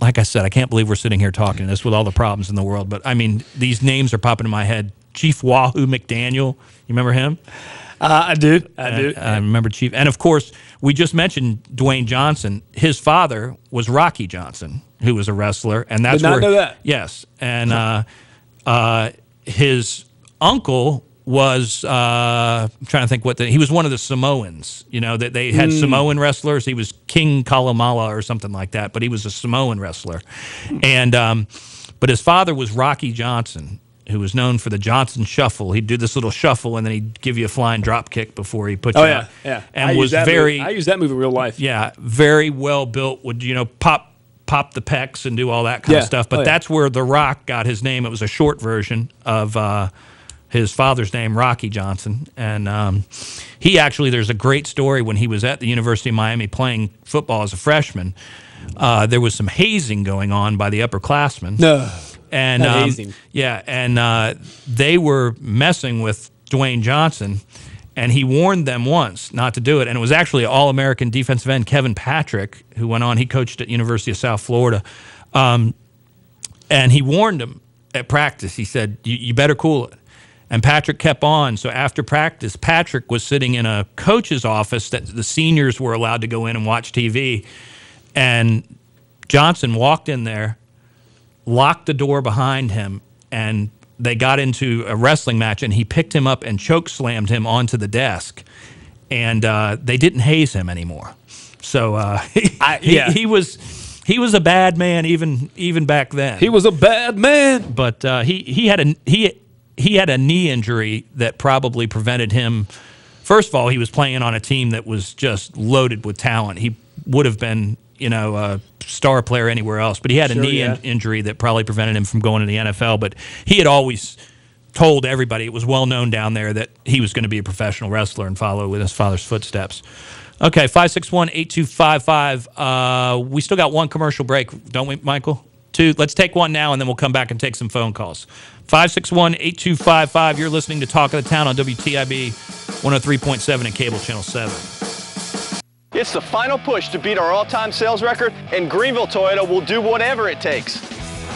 like I said, I can't believe we're sitting here talking this with all the problems in the world, but, I mean, these names are popping in my head. Chief Wahoo McDaniel, you remember him? I do. I remember Chief. And, of course, we just mentioned Dwayne Johnson. His father was Rocky Johnson, who was a wrestler. And that's Did not know that. Yes. And his uncle was, I'm trying to think he was one of the Samoans. That they had Samoan wrestlers. He was King Kalamala or something like that, but he was a Samoan wrestler. And but his father was Rocky Johnson, who was known for the Johnson Shuffle. He'd do this little shuffle, and then he'd give you a flying drop kick before he put you out. Yeah. And I was very... I use that move in real life. Yeah, very well built. Would, pop the pecs and do all that kind of stuff. But that's where The Rock got his name. It was a short version of his father's name, Rocky Johnson. And he actually, there's a great story when he was at the University of Miami playing football as a freshman. There was some hazing going on by the upperclassmen. No. And they were messing with Dwayne Johnson, and he warned them once not to do it. And it was actually All-American defensive end Kevin Patrick, who went on. He coached at University of South Florida. And he warned him at practice. He said, you better cool it. And Patrick kept on. So after practice, Patrick was sitting in a coach's office that the seniors were allowed to go in and watch TV. And Johnson walked in there, locked the door behind him, and they got into a wrestling match, and he picked him up and choke slammed him onto the desk, and they didn't haze him anymore. So he was a bad man even back then. He was a bad man, but he had a knee injury that probably prevented him. First of all, he was playing on a team that was just loaded with talent. He would have been a star player anywhere else, but he had a knee injury that probably prevented him from going to the NFL. But he had always told everybody, it was well known down there, that he was going to be a professional wrestler and follow with his father's footsteps. Okay, 561-8255. We still got one commercial break, don't we, Michael? Two. Let's take one now, and then we'll come back and take some phone calls. 561-8255. You're listening to Talk of the Town on WTIB 103.7 and Cable Channel 7. It's the final push to beat our all-time sales record, and Greenville Toyota will do whatever it takes.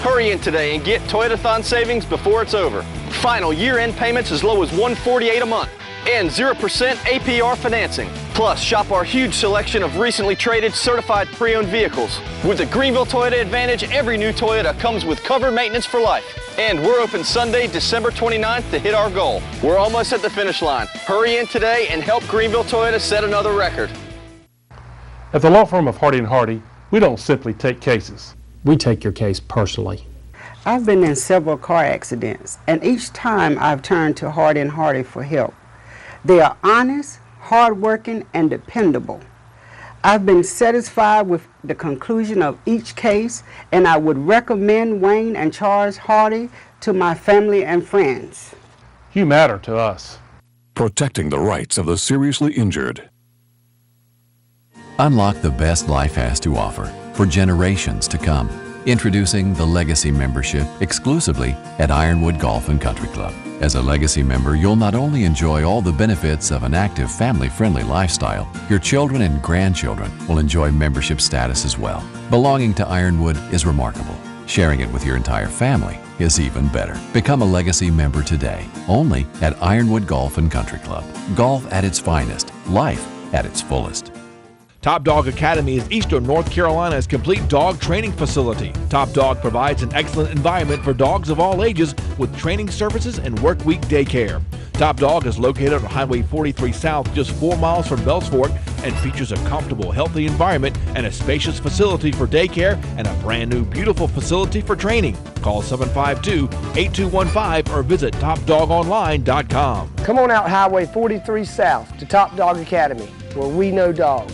Hurry in today and get Toyotathon savings before it's over. Final year-end payments as low as $148 a month and 0% APR financing. Plus, shop our huge selection of recently traded certified pre-owned vehicles. With the Greenville Toyota Advantage, every new Toyota comes with covered maintenance for life. And we're open Sunday, December 29th to hit our goal. We're almost at the finish line. Hurry in today and help Greenville Toyota set another record. At the law firm of Hardy & Hardy, we don't simply take cases. We take your case personally. I've been in several car accidents, and each time I've turned to Hardy & Hardy for help. They are honest, hardworking, and dependable. I've been satisfied with the conclusion of each case, and I would recommend Wayne and Charles Hardy to my family and friends. You matter to us. Protecting the rights of the seriously injured. Unlock the best life has to offer for generations to come. Introducing the Legacy Membership exclusively at Ironwood Golf and Country Club. As a Legacy member, you'll not only enjoy all the benefits of an active, family-friendly lifestyle, your children and grandchildren will enjoy membership status as well. Belonging to Ironwood is remarkable. Sharing it with your entire family is even better. Become a Legacy member today, only at Ironwood Golf and Country Club. Golf at its finest, life at its fullest. Top Dog Academy is Eastern North Carolina's complete dog training facility. Top Dog provides an excellent environment for dogs of all ages with training services and work week daycare. Top Dog is located on Highway 43 South, just 4 miles from Bells Fork, and features a comfortable, healthy environment and a spacious facility for daycare and a brand new, beautiful facility for training. Call 752-8215 or visit TopDogOnline.com. Come on out Highway 43 South to Top Dog Academy, where we know dogs.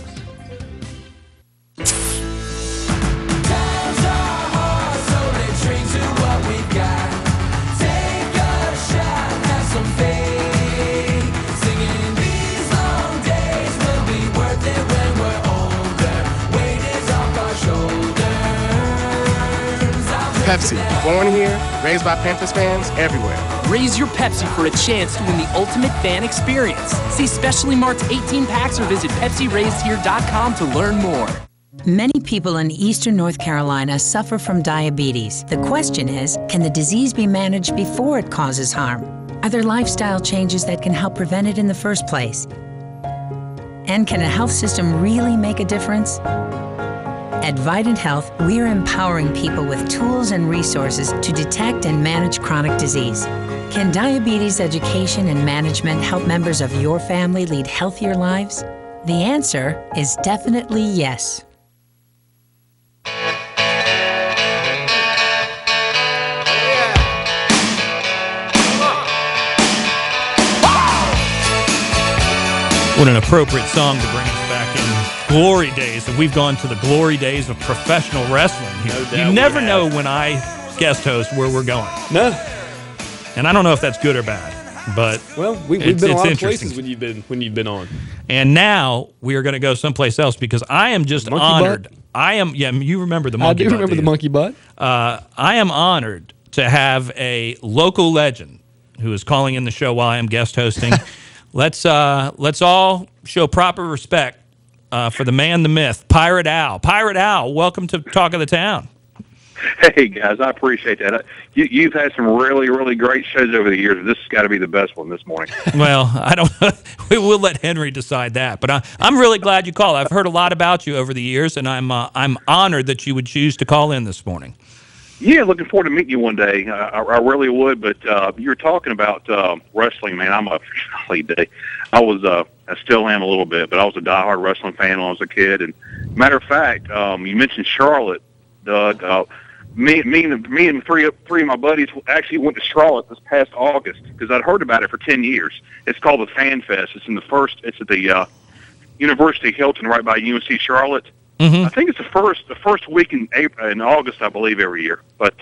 Pepsi. Born here, raised by Panthers fans everywhere. Raise your Pepsi for a chance to win the ultimate fan experience. See specially marked 18 packs or visit PepsiRaisedHere.com to learn more. Many people in eastern North Carolina suffer from diabetes. The question is, can the disease be managed before it causes harm? Are there lifestyle changes that can help prevent it in the first place? And can a health system really make a difference? At Vidant Health, we're empowering people with tools and resources to detect and manage chronic disease. Can diabetes education and management help members of your family lead healthier lives? The answer is definitely yes. What an appropriate song to bring us back in glory days. And we've gone to the glory days of professional wrestling here. No doubt You never we know have. when I guest host where we're going. No. And I don't know if that's good or bad, but Well, we've been a lot of places when you've been on. And now we are going to go someplace else because I am just Monkey honored. butt? I am. Yeah, you remember the monkey I do butt, remember the you? monkey butt. I am honored to have a local legend who is calling in the show while I am guest hosting. Let's all show proper respect for the man, the myth, Pirate Al. Pirate Al, welcome to Talk of the Town. Hey, guys, I appreciate that. You've had some really, really great shows over the years. This has got to be the best one this morning. Well, I don't. We'll let Henry decide that. But I'm really glad you called. I've heard a lot about you over the years, and I'm honored that you would choose to call in this morning. Yeah, looking forward to meeting you one day. I really would. But you're talking about wrestling, man. I'm a I still am a little bit, but I was a diehard wrestling fan when I was a kid. And matter of fact, you mentioned Charlotte, Doug. Me and three of my buddies actually went to Charlotte this past August because I'd heard about it for 10 years. It's called the Fan Fest. It's at the University of Hilton right by UNC Charlotte. Mm-hmm. I think it's the first week in August, I believe, every year. But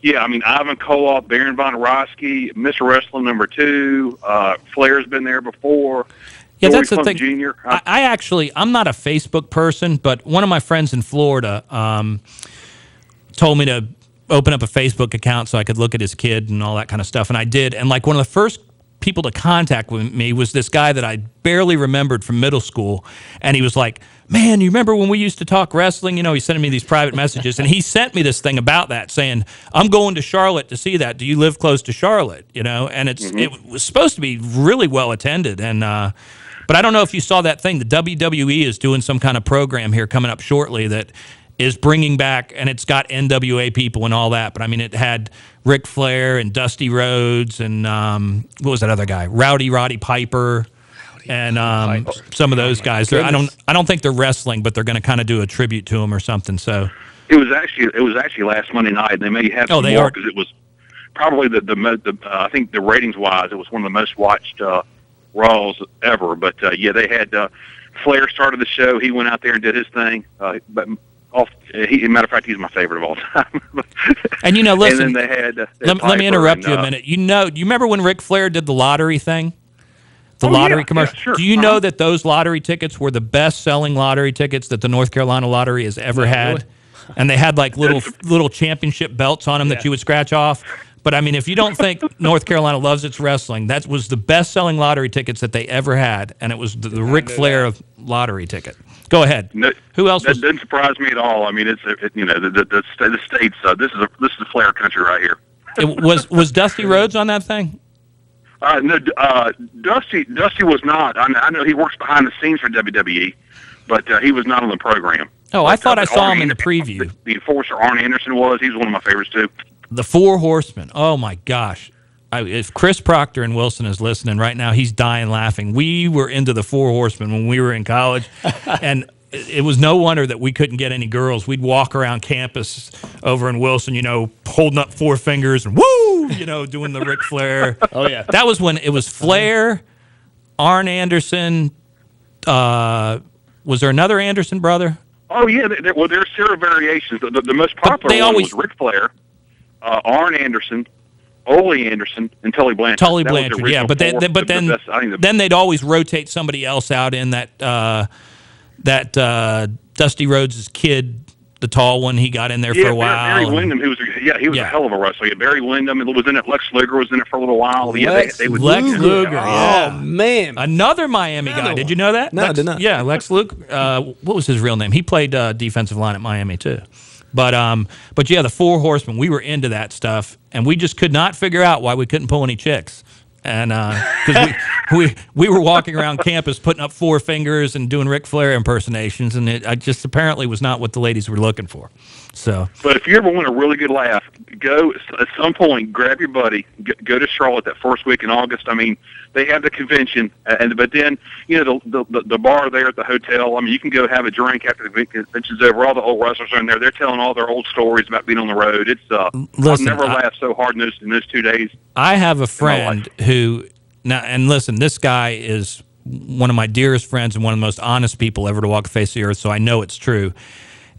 yeah, I mean, Ivan Koloff, Baron Von Roski, Mr. Wrestling #2, Flair's been there before. Yeah, Dory that's the Funk thing. Jr. I'm not a Facebook person, but one of my friends in Florida told me to open up a Facebook account so I could look at his kid and all that kind of stuff, and I did. And like one of the first people to contact with me was this guy that I barely remembered from middle school, and he was like, "Man, you remember when we used to talk wrestling?" You know, he's sending me these private messages, and he sent me this thing about that, saying, "I'm going to Charlotte to see that. Do you live close to Charlotte?" You know, and it was supposed to be really well attended, and but I don't know if you saw that thing. The WWE is doing some kind of program here coming up shortly that is bringing back, and it's got NWA people and all that. But I mean, it had Ric Flair and Dusty Rhodes and what was that other guy? Roddy Piper, and some of those guys. I don't think they're wrestling, but they're going to kind of do a tribute to them or something. So It was actually last Monday night. They may have some more because it was probably the I think the ratings wise, it was one of the most watched Raws ever. But yeah, they had Flair started the show. He went out there and did his thing. But matter of fact, he's my favorite of all time. And you know, listen. And then they had. Let me interrupt you a minute. You remember when Ric Flair did the lottery thing? The lottery commercial. Yeah, sure. Do you know that those lottery tickets were the best-selling lottery tickets that the North Carolina Lottery has ever had? Really? And they had like little championship belts on them that you would scratch off. But I mean, if you don't think North Carolina loves its wrestling, that was the best-selling lottery tickets that they ever had, and it was the Ric Flair lottery ticket. Go ahead. No, who else? That doesn't surprise me at all. I mean, it's the states. This is a Flair country right here. Was Dusty Rhodes on that thing? No, Dusty was not. I know he works behind the scenes for WWE, but he was not on the program. Oh, I thought I saw him in the preview. The enforcer Arn Anderson was. He was one of my favorites too. The Four Horsemen. Oh my gosh! If Chris Proctor and Wilson is listening right now, he's dying laughing. We were into the Four Horsemen when we were in college, and it was no wonder that we couldn't get any girls. We'd walk around campus over in Wilson, you know, holding up four fingers and woo, you know, doing the Ric Flair. Oh yeah, that was when it was Flair, Arn Anderson. Was there another Anderson brother? Oh yeah, there's several variations. The most popular one was Ric Flair, Arn Anderson, Ole Anderson, and Tully Blanchard. Tully Blanchard, yeah, but then they'd always rotate somebody else out in that Dusty Rhodes' kid, the tall one. He got in there for a while. Barry Windham, Yeah, he was a hell of a wrestler. Yeah, Barry Windham was in it. Lex Luger was in it for a little while. Yeah, they would Lex Luger. Oh, man. Another Miami guy. Did you know that? No, I did not. Yeah, Lex Luger. What was his real name? He played defensive line at Miami, too. But yeah, the Four Horsemen, we were into that stuff, and we just could not figure out why we couldn't pull any chicks. And because we were walking around campus putting up four fingers and doing Ric Flair impersonations, and I just apparently was not what the ladies were looking for. So, but if you ever want a really good laugh, go at some point, grab your buddy, go to Charlotte that first week in August. I mean, they have the convention, but then the bar there at the hotel. I mean, you can go have a drink after the convention's over. All the old wrestlers are in there. They're telling all their old stories about being on the road. It's Listen, I've never laughed so hard in those 2 days. I have a friend who now, and listen, this guy is one of my dearest friends and one of the most honest people ever to walk the face of the earth. So I know it's true.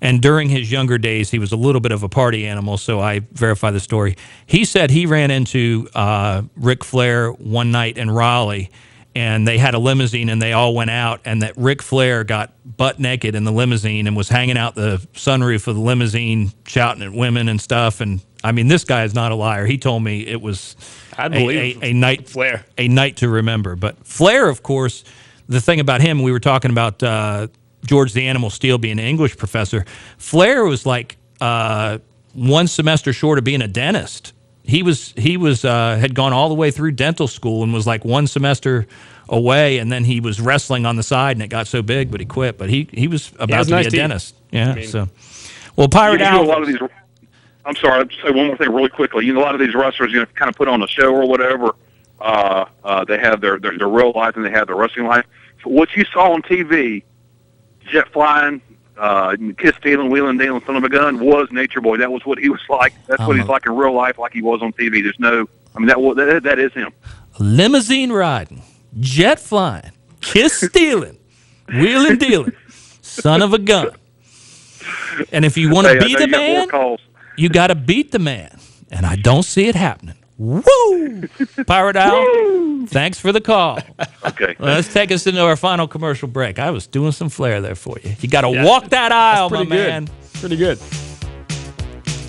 And during his younger days, he was a little bit of a party animal, so I verify the story. He said he ran into Ric Flair one night in Raleigh, and they had a limousine, and they all went out, and that Ric Flair got butt naked in the limousine and was hanging out the sunroof of the limousine, shouting at women and stuff. And, I mean, this guy is not a liar. He told me it was a night Flair. A night to remember. But Flair, of course, the thing about him, we were talking about George the Animal Steele being an English professor. Flair was like one semester short of being a dentist. He had gone all the way through dental school and was like one semester away, and then he was wrestling on the side, and it got so big, but he quit. But he was about to be a dentist. Yeah. Well, Pirate Al. A lot of these. I'm sorry. I'll say one more thing really quickly. A lot of these wrestlers, kind of put on a show or whatever. They have their real life and they have their wrestling life. So what you saw on TV. Jet flying, kiss stealing, wheeling, dealing, son of a gun was Nature Boy. That was what he was like. That's what he's like in real life, like he was on TV. There's no, I mean, that is him. Limousine riding, jet flying, kiss stealing, wheeling, dealing, son of a gun. And if you want to be the man, you got to beat the man. And I don't see it happening. Woo! Pirate Al, thanks for the call. Okay. Let's take us into our final commercial break. I was doing some flair there for you. You got to walk that aisle, my man. Pretty good.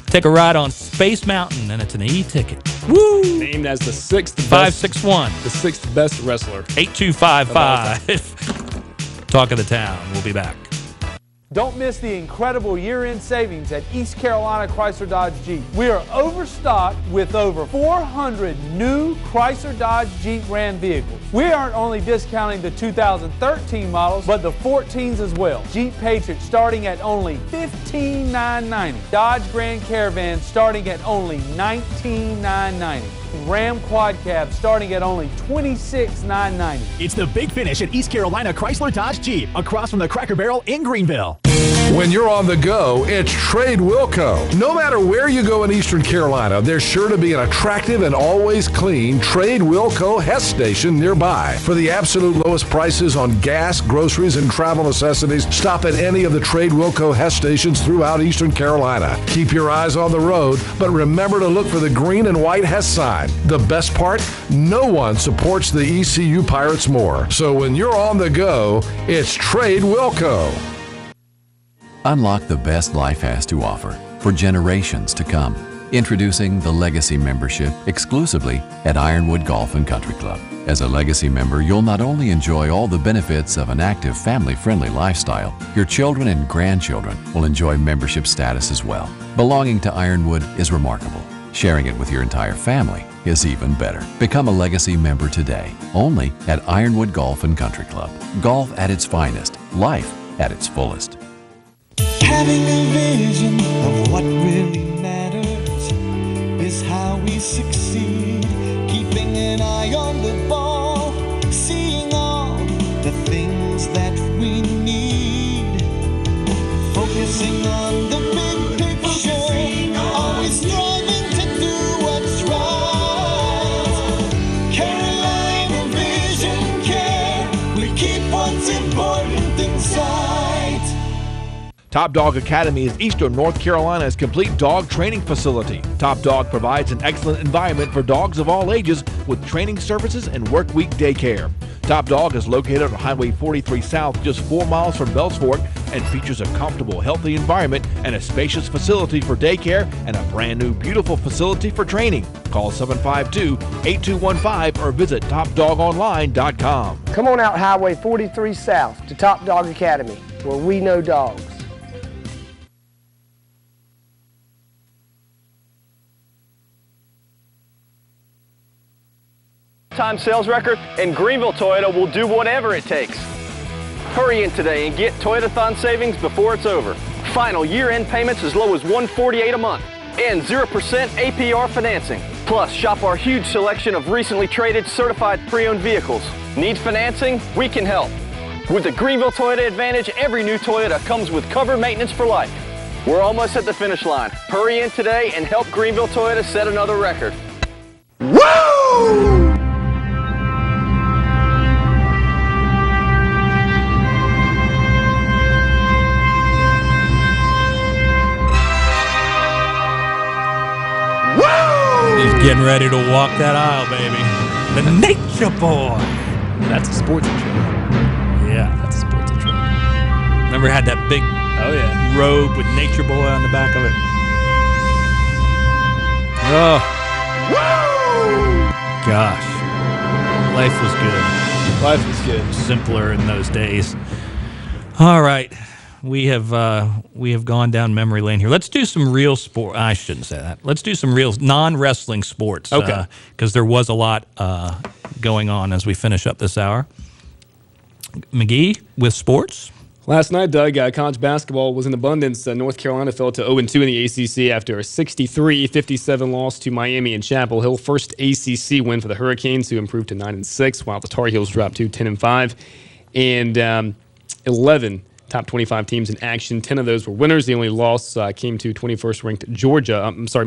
Take a ride on Space Mountain, and it's an e-ticket. Woo! Named as the sixth best. 561. The sixth best wrestler. 8255. Talk of the Town. We'll be back. Don't miss the incredible year-end savings at East Carolina Chrysler Dodge Jeep. We are overstocked with over 400 new Chrysler Dodge Jeep Ram vehicles. We aren't only discounting the 2013 models, but the 14s as well. Jeep Patriot starting at only $15,990. Dodge Grand Caravan starting at only $19,990. Ram Quad Cab starting at only $26,990. It's the big finish at East Carolina Chrysler Dodge Jeep, across from the Cracker Barrel in Greenville. When you're on the go, it's Trade Wilco. No matter where you go in Eastern Carolina, there's sure to be an attractive and always clean Trade Wilco Hess station nearby. For the absolute lowest prices on gas, groceries, and travel necessities, stop at any of the Trade Wilco Hess stations throughout Eastern Carolina. Keep your eyes on the road, but remember to look for the green and white Hess sign. The best part? No one supports the ECU Pirates more. So when you're on the go, it's Trade Wilco. Unlock the best life has to offer for generations to come. Introducing the Legacy membership exclusively at Ironwood Golf and Country Club. As a Legacy member, you'll not only enjoy all the benefits of an active, family-friendly lifestyle, your children and grandchildren will enjoy membership status as well. Belonging to Ironwood is remarkable. Sharing it with your entire family is even better. Become a Legacy member today, only at Ironwood Golf and Country Club. Golf at its finest, life at its fullest. Having a vision of what really matters is how we succeed. Keeping an eye on the ball, seeing all the things that we need. Focusing on the big picture, always striving to do what's right. Carolina Vision Care, we keep what's important inside. Top Dog Academy is Eastern North Carolina's complete dog training facility. Top Dog provides an excellent environment for dogs of all ages with training services and work week daycare. Top Dog is located on Highway 43 South, just 4 miles from Bells Fork, and features a comfortable, healthy environment and a spacious facility for daycare and a brand new, beautiful facility for training. Call 752-8215 or visit topdogonline.com. Come on out Highway 43 South to Top Dog Academy, where we know dogs. Time sales record, and Greenville Toyota will do whatever it takes. Hurry in today and get Toyotathon savings before it's over. Final year-end payments as low as $148 a month and 0% APR financing. Plus, shop our huge selection of recently traded certified pre-owned vehicles. Need financing? We can help. With the Greenville Toyota Advantage, every new Toyota comes with covered maintenance for life. We're almost at the finish line. Hurry in today and help Greenville Toyota set another record. Woo! He's getting ready to walk that aisle, baby. The Nature Boy. That's a sports intro. Yeah, that's a sports intro. Remember, it had that big robe with Nature Boy on the back of it. Oh, gosh, life was good. Life was good. Simpler in those days. All right. We have gone down memory lane here. Let's do some real sport. I shouldn't say that. Let's do some real non-wrestling sports. Okay. Because there was a lot going on as we finish up this hour. McGee with sports. Last night, Doug, college basketball was in abundance. North Carolina fell to 0-2 in the ACC after a 63-57 loss to Miami and Chapel Hill. First ACC win for the Hurricanes, who improved to 9-6, while the Tar Heels dropped to 10-5. And 11 top 25 teams in action. 10 of those were winners. The only loss came to 21st ranked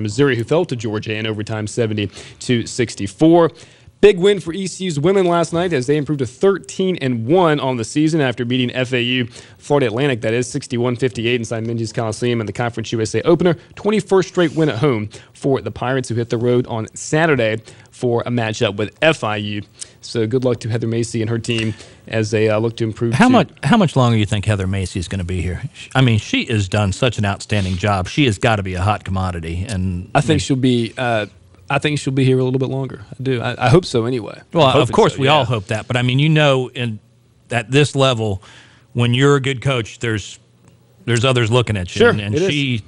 Missouri, who fell to Georgia in overtime 70-64. Big win for ECU's women last night as they improved to 13-1 on the season after beating FAU Florida Atlantic, that is 61-58 inside Minges Coliseum in the Conference USA opener. 21st straight win at home for the Pirates, who hit the road on Saturday for a matchup with FIU. So good luck to Heather Macy and her team as they look to improve. How much longer do you think Heather Macy is going to be here? I mean, she has done such an outstanding job. She has got to be a hot commodity, and I think she'll be. I think she'll be here a little bit longer. I do. I hope so anyway. Well, of course, we all hope that. But, I mean, at this level, when you're a good coach, there's others looking at you. Sure, and she,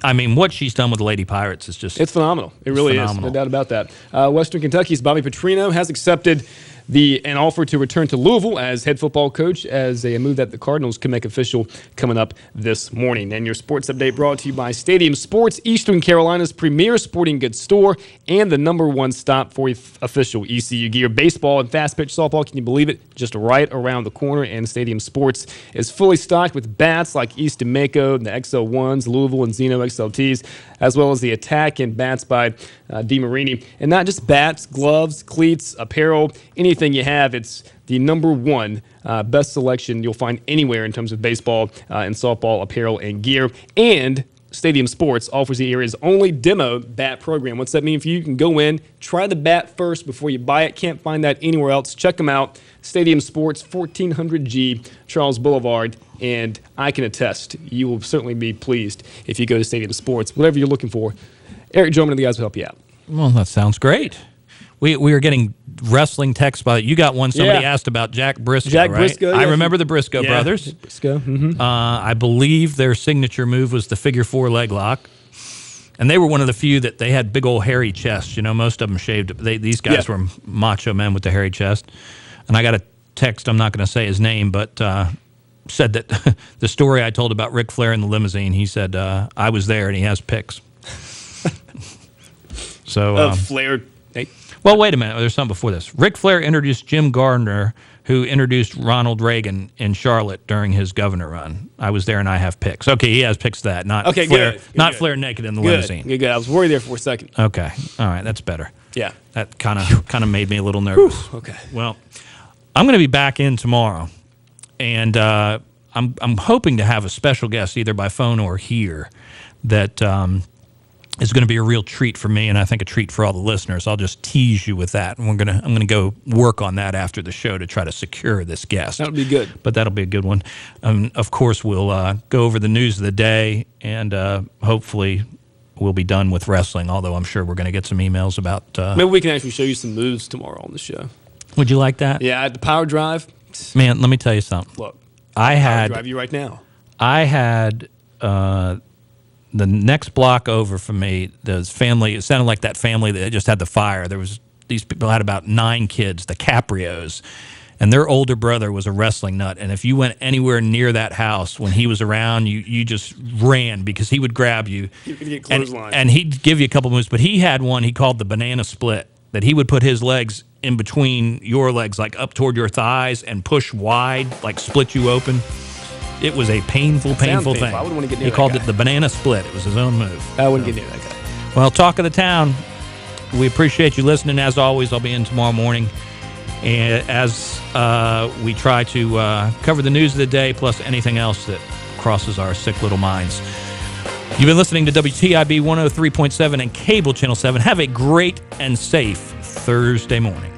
I mean, what she's done with the Lady Pirates is just... It's phenomenal. It really is. No doubt about that. Western Kentucky's Bobby Petrino has accepted an offer to return to Louisville as head football coach, as a move that the Cardinals can make official coming up this morning. And your sports update brought to you by Stadium Sports, Eastern Carolina's premier sporting goods store and the #1 stop for official ECU gear. Baseball and fast pitch softball, can you believe it? Just right around the corner, and Stadium Sports is fully stocked with bats like East and Mako, the XL1s, Louisville and Zeno XLTs, as well as the Attack and bats by DeMarini. And not just bats, gloves, cleats, apparel, anything you have, it's the #1 best selection you'll find anywhere in terms of baseball and softball apparel and gear. And Stadium Sports offers the area's only demo bat program. What's that mean for you? You can go in, try the bat first before you buy it. Can't find that anywhere else. Check them out. Stadium Sports, 1400G Charles Boulevard. And I can attest, you will certainly be pleased if you go to Stadium Sports. Whatever you're looking for, Eric Drummond and the guys will help you out. Well, that sounds great. We are getting wrestling texts about it. You got one. Somebody asked about Jack Briscoe, Jack right? Briscoe, I yeah. remember the Briscoe brothers. Briscoe. Mm-hmm. I believe their signature move was the figure 4 leg lock. And they were one of the few that they had big old hairy chests. You know, most of them shaved. These guys were macho men with the hairy chest. And I got a text, I'm not going to say his name, but said that the story I told about Ric Flair in the limousine, he said, I was there and he has pics. So Flair. Hey. Well, wait a minute. There's something before this. Ric Flair introduced Jim Gardner, who introduced Ronald Reagan in Charlotte during his governor run. I was there and I have pics. Okay, he has pics of that. Not Flair. Good. Not Flair naked in the limousine. Good. I was worried there for a second. Okay. All right. That's better. Yeah. That kind of made me a little nervous. Whew. Okay. Well, I'm going to be back in tomorrow, and I'm hoping to have a special guest either by phone or here that is going to be a real treat for me, and I think a treat for all the listeners. I'll just tease you with that, and I'm going to go work on that after the show to try to secure this guest. That would be good. But that'll be a good one. Of course, we'll go over the news of the day, and hopefully we'll be done with wrestling, although I'm sure we're going to get some emails about... Maybe we can actually show you some moves tomorrow on the show. Would you like that? Yeah, at the Power Drive. Man, let me tell you something. Look, Power Drive you right now. I had... the next block over from me, there's family. It sounded like that family that just had the fire. These people had about 9 kids, the Caprios, and their older brother was a wrestling nut. And if you went anywhere near that house when he was around, you just ran because he would grab you. You could get clothesline. And he'd give you a couple moves. But he had one he called the banana split, that he would put his legs in between your legs, like up toward your thighs, and push wide, like split you open. It was a painful thing. I wouldn't want to get near He that called guy. it the banana split. It was his own move. I wouldn't get near that guy. Well, Talk of the Town, we appreciate you listening. As always, I'll be in tomorrow morning and as we try to cover the news of the day plus anything else that crosses our sick little minds. You've been listening to WTIB 103.7 and Cable Channel 7. Have a great and safe Thursday morning.